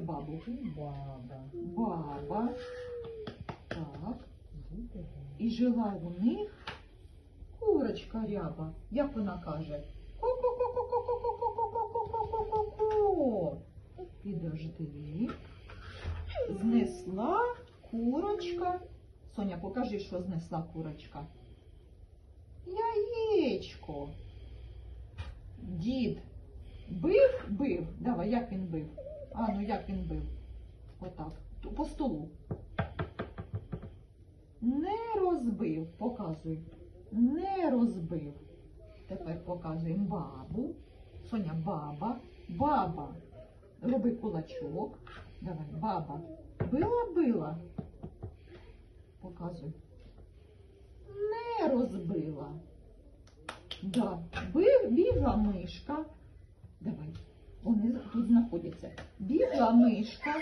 бабу? Баба. Баба. Так. І жила у них курочка ряба. Як вона каже? Ко-ко-ко-ко-ко-ко-ко-ко-ко-ко-ко-ко. Підожди. Знесла курочка. Соня, покажи, що знесла курочка. Яєчко. Дід бив. Давай, як він бив? А, ну як він бив? Отак. По столу. Не розбив. Показуй. Не розбив. Тепер показуємо бабу. Соня, баба. Баба. Роби кулачок. Давай, баба. Била. Показуй. Не розбила. Да. Бігла мишка. Давай. Вони тут знаходяться. Бігла мишка.